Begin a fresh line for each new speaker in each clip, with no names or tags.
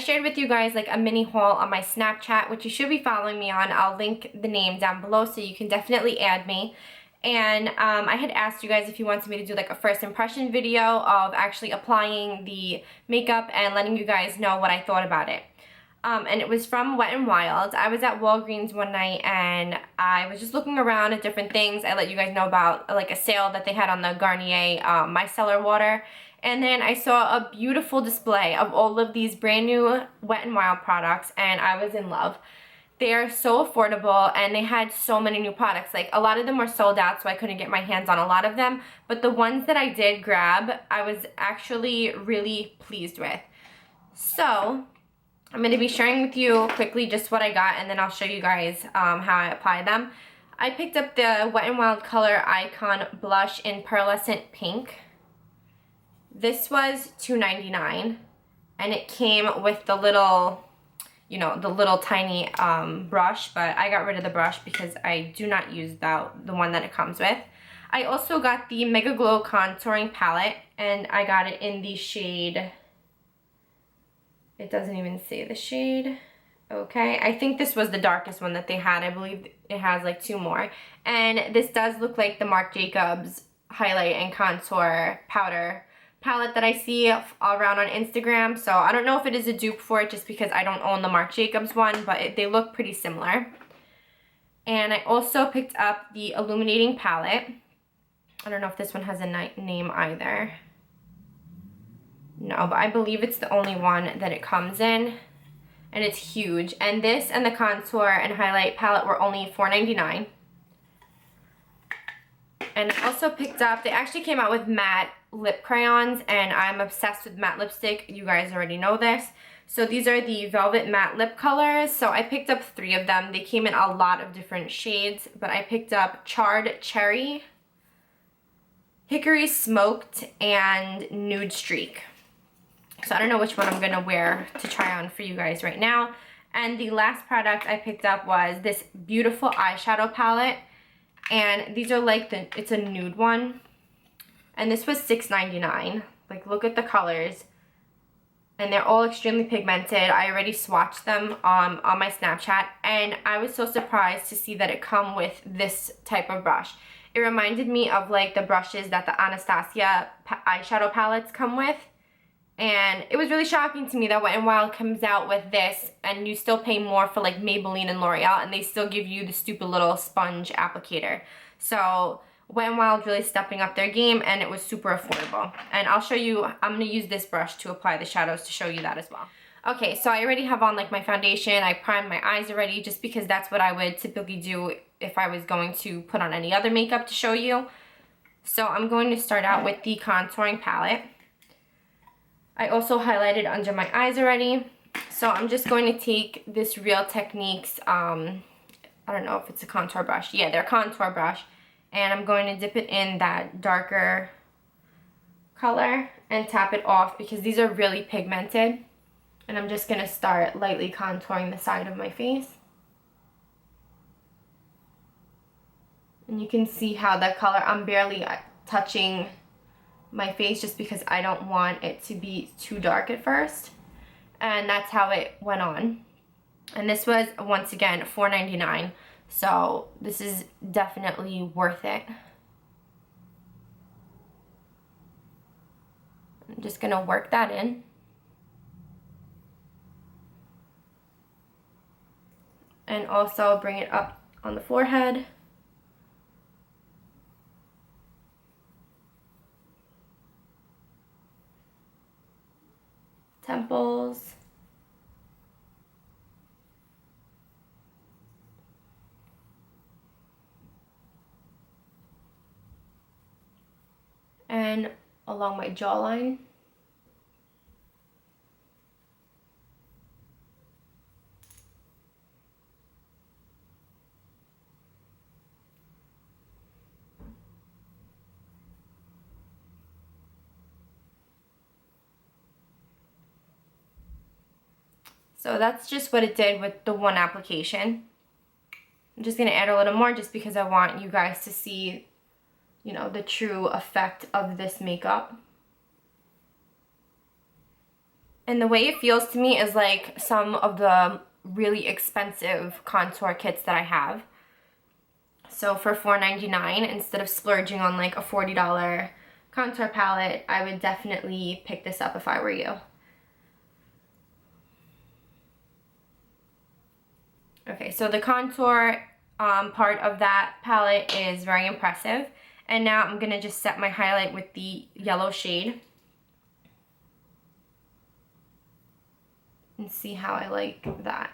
shared with you guys like a mini haul on my Snapchat, which you should be following me on. I'll link the name down below so you can definitely add me. And I had asked you guys if you wanted me to do like a first impression video of actually applying the makeup and letting you guys know what I thought about it. And it was from Wet n Wild. I was at Walgreens one night and I was just looking around at different things. I let you guys know about like a sale that they had on the Garnier micellar water. And then I saw a beautiful display of all of these brand new Wet n Wild products and I was in love. They are so affordable and they had so many new products. Like a lot of them were sold out so I couldn't get my hands on a lot of them. But the ones that I did grab, I was actually really pleased with. So I'm going to be sharing with you quickly just what I got and then I'll show you guys how I apply them. I picked up the Wet n Wild Color Icon Blush in Pearlescent Pink. This was $2.99 and it came with the little, you know, the little tiny brush, but I got rid of the brush because I do not use the one that it comes with. I also got the Mega Glow Contouring Palette and I got it in the shade, it doesn't even say the shade. Okay, I think this was the darkest one that they had. I believe it has like 2 more. And this does look like the Marc Jacobs highlight and contour powder palette that I see all around on Instagram. So I don't know if it is a dupe for it just because I don't own the Marc Jacobs one, but they look pretty similar. And I also picked up the Illuminating palette. I don't know if this one has a name either. No, but I believe it's the only one that it comes in. And it's huge. And this and the contour and highlight palette were only $4.99. And I also picked up, they actually came out with matte lip crayons and I'm obsessed with matte lipstick. You guys already know this. So these are the Velvet Matte Lip colors. So I picked up 3 of them. They came in a lot of different shades, but I picked up Charred Cherry, Hickory Smoked, and Nude Streak. So I don't know which one I'm going to wear to try on for you guys right now. And the last product I picked up was this beautiful eyeshadow palette. And these are like, it's a nude one. And this was $6.99. Like, look at the colors. And they're all extremely pigmented. I already swatched them on my Snapchat. And I was so surprised to see that it come with this type of brush. It reminded me of like the brushes that the Anastasia eyeshadow palettes come with. And it was really shocking to me that Wet n Wild comes out with this and you still pay more for like Maybelline and L'Oreal and they still give you the stupid little sponge applicator. So Wet n Wild really stepping up their game and it was super affordable. And I'll show you, I'm going to use this brush to apply the shadows to show you that as well. Okay, so I already have on like my foundation. I primed my eyes already just because that's what I would typically do if I was going to put on any other makeup to show you. So I'm going to start out with the contouring palette. I also highlighted under my eyes already. So I'm just going to take this Real Techniques, I don't know if it's a contour brush. Yeah, they're contour brush. And I'm going to dip it in that darker color and tap it off because these are really pigmented. And I'm just going to start lightly contouring the side of my face. And you can see how the color, I'm barely touching my face just because I don't want it to be too dark at first. And that's how it went on. And this was, once again, $4.99. So this is definitely worth it. I'm just going to work that in. And also bring it up on the forehead. Temples. And along my jawline. So that's just what it did with the one application. I'm just going to add a little more just because I want you guys to see, you know, the true effect of this makeup. And the way it feels to me is like some of the really expensive contour kits that I have. So for $4.99, instead of splurging on like a $40 contour palette, I would definitely pick this up if I were you. Okay, so the contour part of that palette is very impressive. And now I'm gonna just set my highlight with the yellow shade. And see how I like that.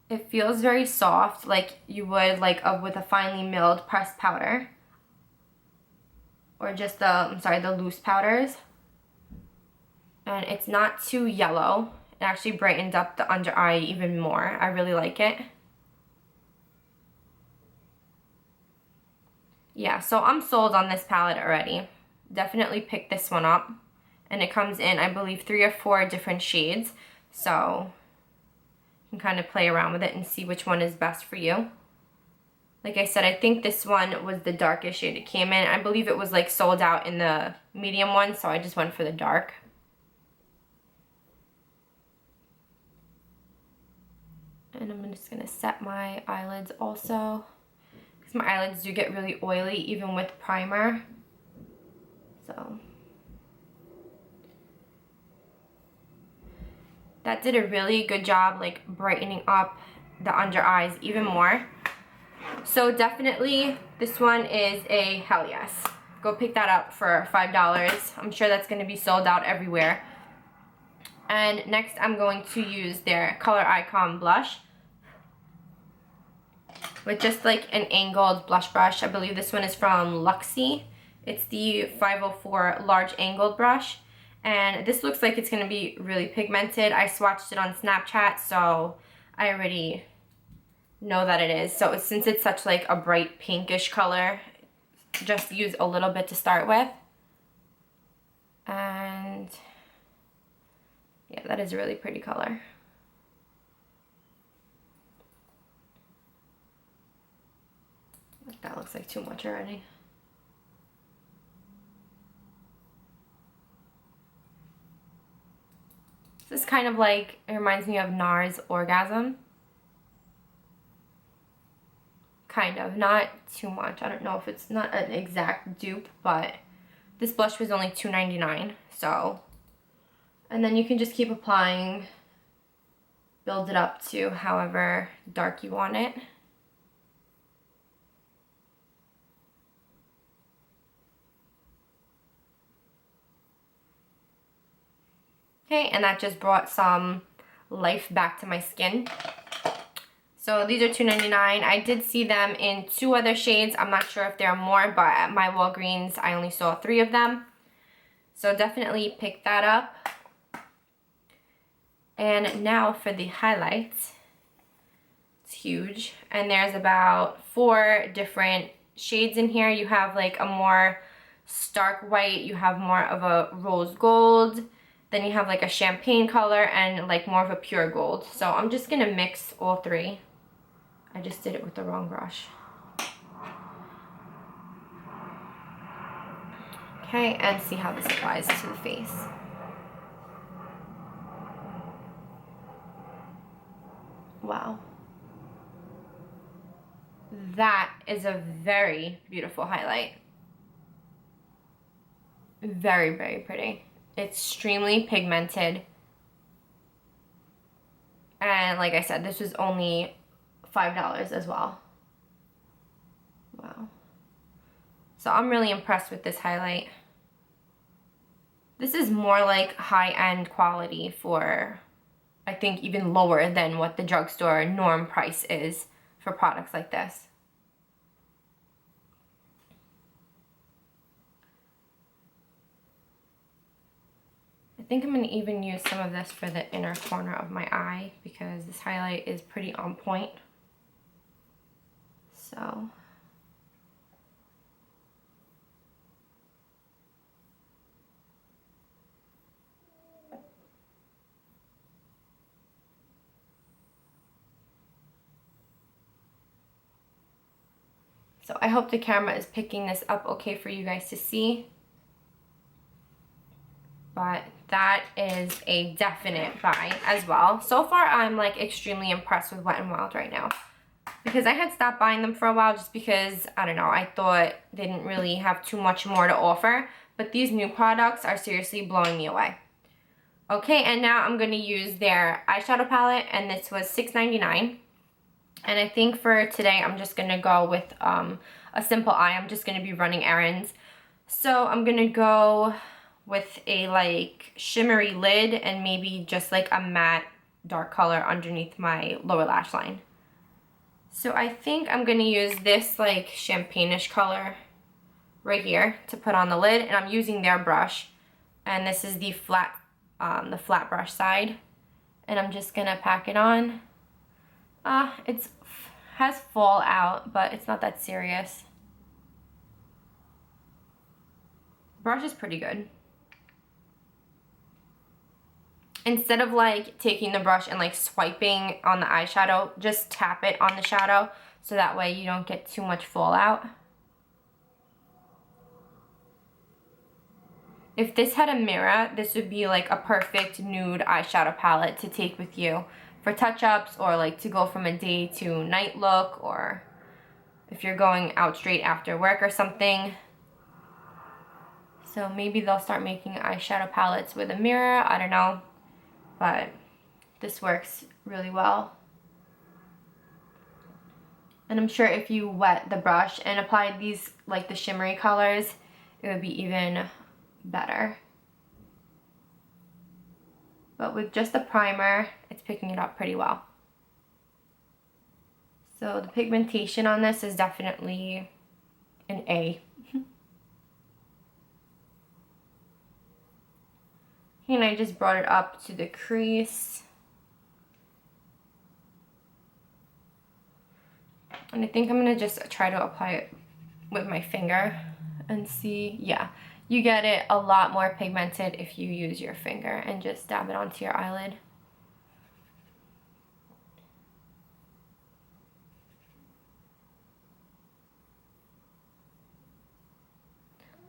It feels very soft, like you would like with a finely milled pressed powder. Or just the loose powders. And it's not too yellow. It actually brightened up the under eye even more. I really like it. Yeah, so I'm sold on this palette already. Definitely pick this one up. And it comes in, I believe, 3 or 4 different shades. So you can kind of play around with it and see which one is best for you. Like I said, I think this one was the darkest shade it came in. I believe it was like sold out in the medium one, so I just went for the dark. And I'm just gonna set my eyelids also, because my eyelids do get really oily even with primer. So that did a really good job like brightening up the under eyes even more. So definitely this one is a hell yes. Go pick that up for $5. I'm sure that's gonna be sold out everywhere. And next I'm going to use their Color Icon blush with just like an angled blush brush. I believe this one is from Luxie. It's the 504 large angled brush. And this looks like it's going to be really pigmented. I swatched it on Snapchat, so I already know that it is. So since it's such like a bright pinkish color, just use a little bit to start with. And yeah, that is a really pretty color. That looks like too much already. This is kind of like, it reminds me of NARS Orgasm. Kind of, not too much. I don't know if it's not an exact dupe, but this blush was only $2.99, so. And then you can just keep applying, build it up to however dark you want it. Okay, and that just brought some life back to my skin. So these are $2.99. I did see them in 2 other shades. I'm not sure if there are more, but at my Walgreens, I only saw 3 of them. So definitely pick that up. And now for the highlights. It's huge. And there's about 4 different shades in here. You have like a more stark white. You have more of a rose gold. Then you have like a champagne color and like more of a pure gold. So I'm just gonna mix all 3. I just did it with the wrong brush. Okay, and see how this applies to the face. Wow. That is a very beautiful highlight. Very, very pretty. Extremely pigmented. And like I said, this was only $5 as well. Wow. So I'm really impressed with this highlight. This is more like high-end quality for, I think, even lower than what the drugstore norm price is for products like this. I think I'm going to even use some of this for the inner corner of my eye because this highlight is pretty on point. So So I hope the camera is picking this up okay for you guys to see. But that is a definite buy as well. So far, I'm like extremely impressed with Wet n Wild right now. Because I had stopped buying them for a while just because, I don't know, I thought they didn't really have too much more to offer. But these new products are seriously blowing me away. Okay, and now I'm going to use their eyeshadow palette, and this was $6.99. And I think for today, I'm just going to go with a simple eye. I'm just going to be running errands. So I'm going to go with a like shimmery lid and maybe just like a matte dark color underneath my lower lash line. So I think I'm going to use this like champagne-ish color right here to put on the lid, and I'm using their brush, and this is the flat brush side, and I'm just going to pack it on. It has fall out, but it's not that serious. Brush is pretty good. Instead of like taking the brush and like swiping on the eyeshadow, just tap it on the shadow so that way you don't get too much fallout. If this had a mirror, this would be like a perfect nude eyeshadow palette to take with you for touch-ups, or like to go from a day to night look, or if you're going out straight after work or something. So maybe they'll start making eyeshadow palettes with a mirror, I don't know. But this works really well. And I'm sure if you wet the brush and apply these, like the shimmery colors, it would be even better. But with just the primer, it's picking it up pretty well. So the pigmentation on this is definitely an A. And I just brought it up to the crease. And I think I'm going to just try to apply it with my finger and see. Yeah, you get it a lot more pigmented if you use your finger and just dab it onto your eyelid.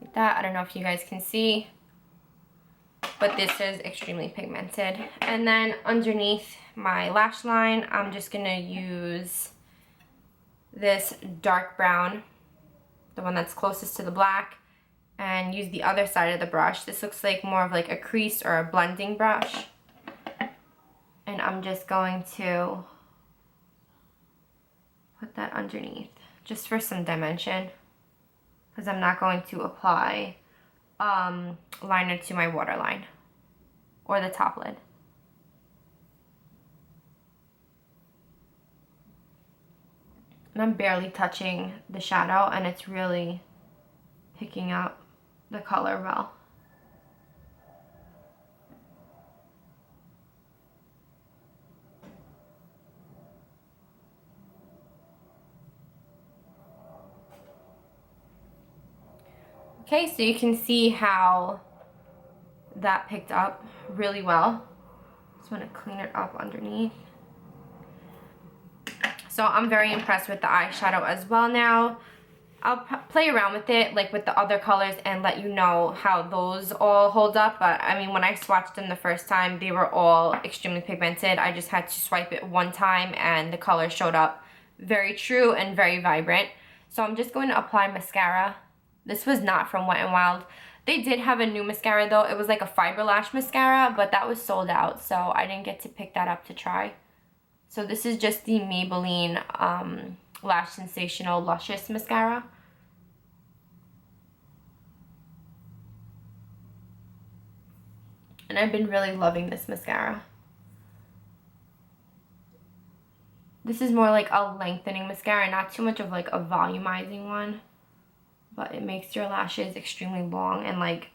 Like that. I don't know if you guys can see, but this is extremely pigmented. And then underneath my lash line, I'm just going to use this dark brown, the one that's closest to the black, and use the other side of the brush. This looks like more of like a crease or a blending brush. And I'm just going to put that underneath just for some dimension, because I'm not going to apply liner to my waterline or the top lid. And I'm barely touching the shadow, and it's really picking up the color well. Okay, so you can see how that picked up really well. Just want to clean it up underneath. So I'm very impressed with the eyeshadow as well now. I'll play around with it, like with the other colors, and let you know how those all hold up. But I mean, when I swatched them the first time, they were all extremely pigmented. I just had to swipe it one time and the color showed up very true and very vibrant. So I'm just going to apply mascara. This was not from Wet n Wild. They did have a new mascara though. It was like a fiber lash mascara, but that was sold out, so I didn't get to pick that up to try. So this is just the Maybelline Lash Sensational Luscious Mascara. And I've been really loving this mascara. This is more like a lengthening mascara, not too much of like a volumizing one. But it makes your lashes extremely long and like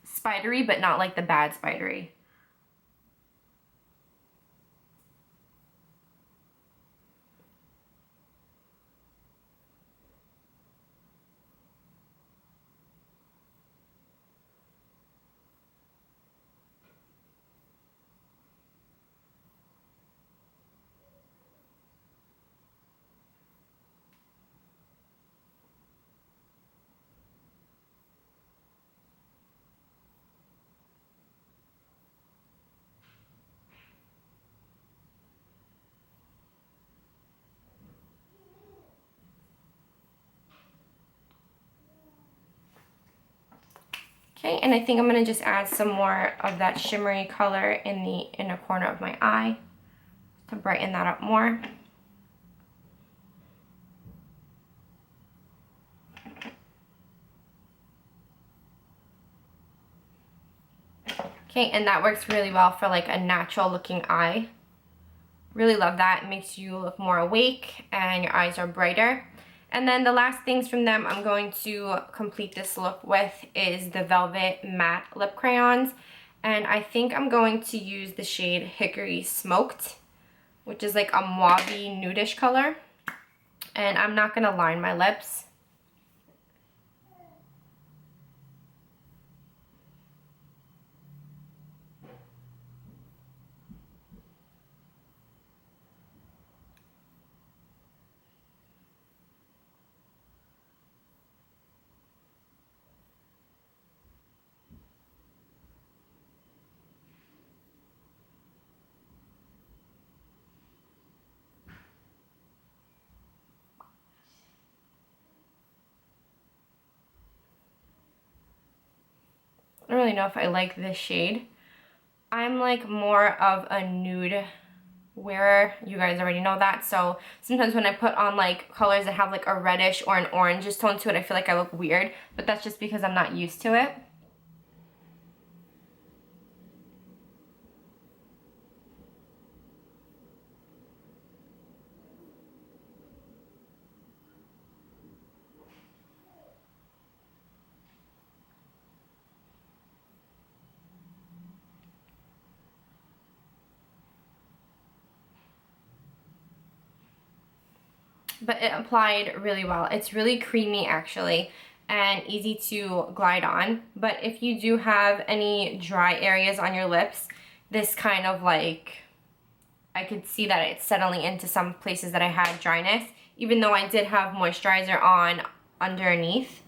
spidery, but not like the bad spidery. Okay, and I think I'm going to just add some more of that shimmery color in the inner corner of my eye to brighten that up more. Okay, and that works really well for like a natural looking eye. Really love that. It makes you look more awake and your eyes are brighter. And then the last things from them I'm going to complete this look with is the Velvet Matte Lip Crayons. And I think I'm going to use the shade Hickory Smoked, which is like a mauve-y nudish color. And I'm not going to line my lips. I don't really know if I like this shade. I'm like more of a nude wearer. You guys already know that. So sometimes when I put on like colors that have like a reddish or an orangish tone to it, I feel like I look weird. But that's just because I'm not used to it. But it applied really well. It's really creamy actually and easy to glide on. But if you do have any dry areas on your lips, this kind of like, I could see that it's settling into some places that I had dryness, even though I did have moisturizer on underneath.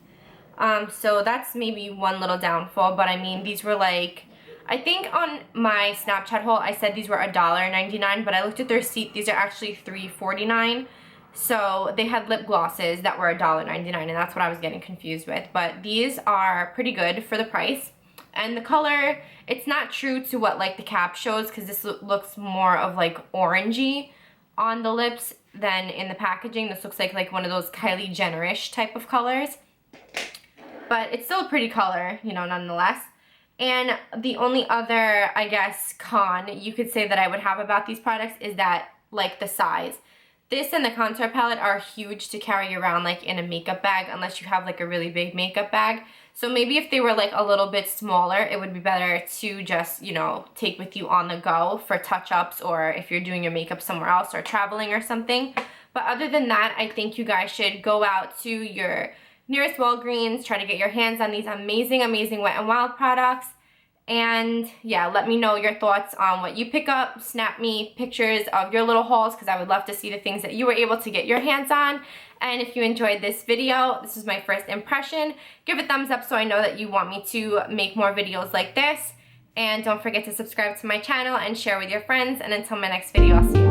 So that's maybe one little downfall, but I mean, these were like, I think on my Snapchat haul, I said these were $1.99, but I looked at their receipt, these are actually $3.49. So they had lip glosses that were $1.99, and that's what I was getting confused with. But these are pretty good for the price. And the color, it's not true to what like the cap shows, because this looks more of like orangey on the lips than in the packaging. This looks like one of those Kylie Jenner-ish type of colors. But it's still a pretty color, you know, nonetheless. And the only other, I guess, con you could say that I would have about these products is that, like, the size. This and the contour palette are huge to carry around like in a makeup bag unless you have like a really big makeup bag. So maybe if they were like a little bit smaller, it would be better to just, you know, take with you on the go for touch-ups, or if you're doing your makeup somewhere else or traveling or something. But other than that, I think you guys should go out to your nearest Walgreens, try to get your hands on these amazing, amazing Wet n Wild products. And yeah, let me know your thoughts on what you pick up. Snap me pictures of your little hauls, because I would love to see the things that you were able to get your hands on. And if you enjoyed this video, this is my first impression, give a thumbs up so I know that you want me to make more videos like this. And don't forget to subscribe to my channel and share with your friends. And until my next video, I'll see you.